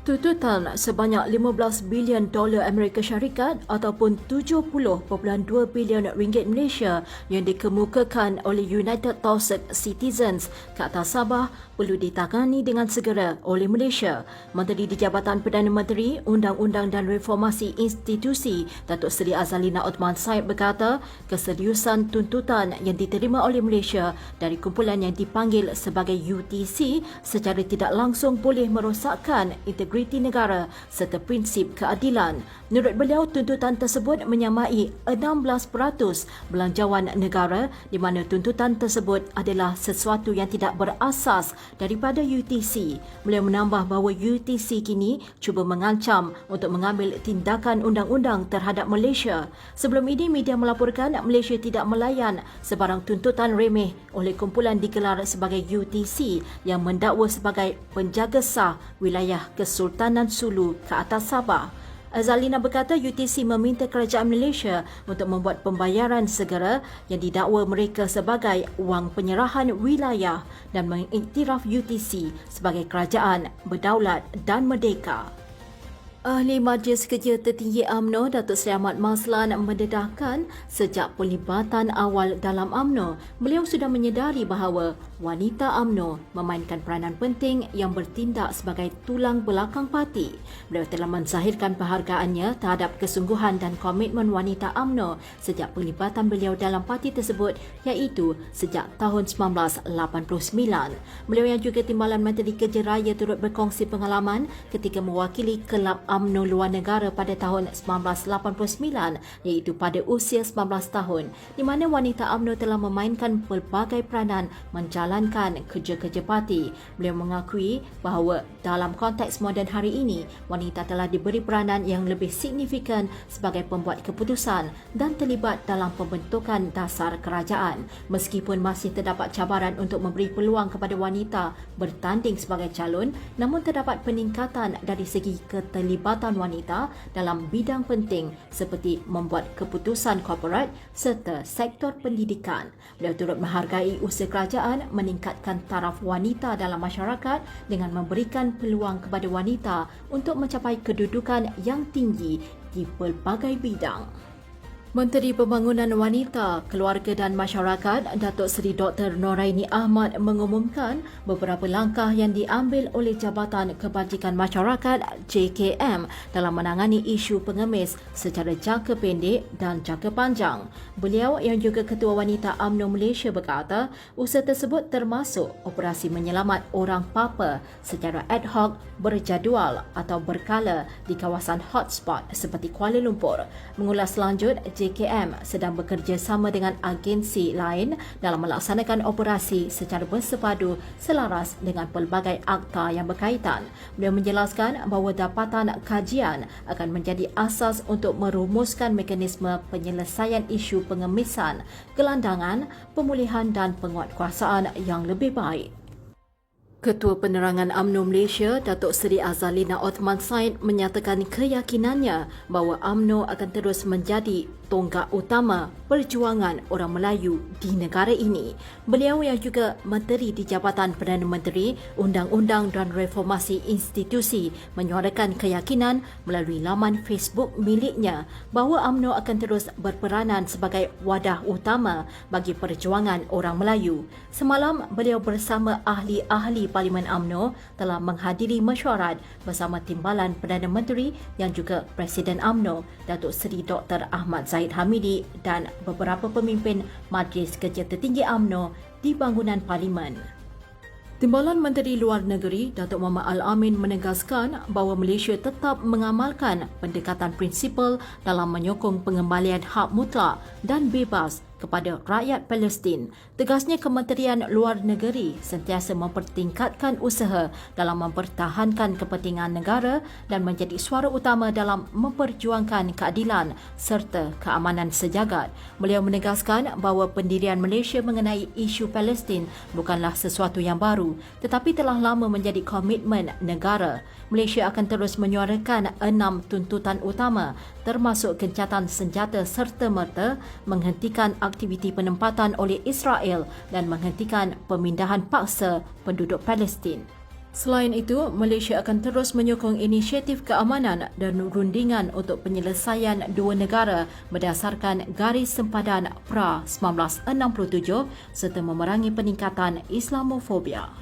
Tuntutan sebanyak 15 bilion dolar Amerika Syarikat ataupun 70.2 bilion ringgit Malaysia yang dikemukakan oleh United Thousand Citizens ke atas Sabah perlu ditangani dengan segera oleh Malaysia. Menteri di Jabatan Perdana Menteri, Undang-Undang dan Reformasi Institusi, Datuk Seri Azalina Othman Said berkata, keseriusan tuntutan yang diterima oleh Malaysia dari kumpulan yang dipanggil sebagai UTC secara tidak langsung boleh merosakkan integriti negara serta prinsip keadilan. Menurut beliau, tuntutan tersebut menyamai 16% belanjawan negara di mana tuntutan tersebut adalah sesuatu yang tidak berasas daripada UTC. Beliau menambah bahawa UTC kini cuba mengancam untuk mengambil tindakan undang-undang terhadap Malaysia. Sebelum ini, media melaporkan Malaysia tidak melayan sebarang tuntutan remeh oleh kumpulan digelar sebagai UTC yang mendakwa sebagai penjaga sah wilayah Kesultanan Sulu ke atas Sabah. Azalina berkata UTC meminta kerajaan Malaysia untuk membuat pembayaran segera yang didakwa mereka sebagai wang penyerahan wilayah dan mengiktiraf UTC sebagai kerajaan berdaulat dan merdeka. Ahli Majlis Kerja Tertinggi UMNO Datuk Seri Ahmad Maslan mendedahkan sejak pelibatan awal dalam UMNO, beliau sudah menyedari bahawa wanita UMNO memainkan peranan penting yang bertindak sebagai tulang belakang parti. Beliau telah menzahirkan penghargaannya terhadap kesungguhan dan komitmen wanita UMNO sejak pelibatan beliau dalam parti tersebut, iaitu sejak tahun 1989. Beliau yang juga Timbalan Menteri Kerja Raya turut berkongsi pengalaman ketika mewakili kelab UMNO luar negara pada tahun 1989, iaitu pada usia 19 tahun, di mana wanita UMNO telah memainkan pelbagai peranan menjalankan kerja-kerja parti. Beliau mengakui bahawa dalam konteks moden hari ini, wanita telah diberi peranan yang lebih signifikan sebagai pembuat keputusan dan terlibat dalam pembentukan dasar kerajaan. Meskipun masih terdapat cabaran untuk memberi peluang kepada wanita bertanding sebagai calon, namun terdapat peningkatan dari segi keterlibatan wanita dalam bidang penting seperti membuat keputusan korporat serta sektor pendidikan. Beliau turut menghargai usaha kerajaan meningkatkan taraf wanita dalam masyarakat dengan memberikan peluang kepada wanita untuk mencapai kedudukan yang tinggi di pelbagai bidang. Menteri Pembangunan Wanita, Keluarga dan Masyarakat Datuk Seri Dr. Noraini Ahmad mengumumkan beberapa langkah yang diambil oleh Jabatan Kebajikan Masyarakat JKM dalam menangani isu pengemis secara jangka pendek dan jangka panjang. Beliau yang juga Ketua Wanita UMNO Malaysia berkata, usaha tersebut termasuk operasi menyelamat orang papa secara ad hoc, berjadual atau berkala di kawasan hotspot seperti Kuala Lumpur. Mengulas lanjut, JKM sedang bekerjasama dengan agensi lain dalam melaksanakan operasi secara bersepadu selaras dengan pelbagai akta yang berkaitan. Beliau menjelaskan bahawa dapatan kajian akan menjadi asas untuk merumuskan mekanisme penyelesaian isu pengemisan, gelandangan, pemulihan dan penguatkuasaan yang lebih baik. Ketua Penerangan UMNO Malaysia, Datuk Seri Azalina Othman Said menyatakan keyakinannya bahawa UMNO akan terus menjadi tonggak utama perjuangan orang Melayu di negara ini. Beliau yang juga Menteri di Jabatan Perdana Menteri, Undang-Undang dan Reformasi Institusi menyuarakan keyakinan melalui laman Facebook miliknya bahawa UMNO akan terus berperanan sebagai wadah utama bagi perjuangan orang Melayu. Semalam, beliau bersama ahli-ahli Parlimen UMNO telah menghadiri mesyuarat bersama Timbalan Perdana Menteri yang juga Presiden UMNO, Datuk Seri Dr. Ahmad Zahid Hamidi dan beberapa pemimpin Majlis Kerja Tertinggi UMNO di bangunan Parlimen. Timbalan Menteri Luar Negeri Datuk Muhammad Al-Amin menegaskan bahawa Malaysia tetap mengamalkan pendekatan prinsipal dalam menyokong pengembalian hak mutlak dan bebas kepada rakyat Palestin. Tegasnya, Kementerian Luar Negeri sentiasa mempertingkatkan usaha dalam mempertahankan kepentingan negara dan menjadi suara utama dalam memperjuangkan keadilan serta keamanan sejagat. Beliau menegaskan bahawa pendirian Malaysia mengenai isu Palestin bukanlah sesuatu yang baru, tetapi telah lama menjadi komitmen negara. Malaysia akan terus menyuarakan 6 tuntutan utama termasuk gencatan senjata serta-merta, menghentikan aktiviti penempatan oleh Israel dan menghentikan pemindahan paksa penduduk Palestin. Selain itu, Malaysia akan terus menyokong inisiatif keamanan dan rundingan untuk penyelesaian dua negara berdasarkan garis sempadan PRA 1967 serta memerangi peningkatan Islamofobia.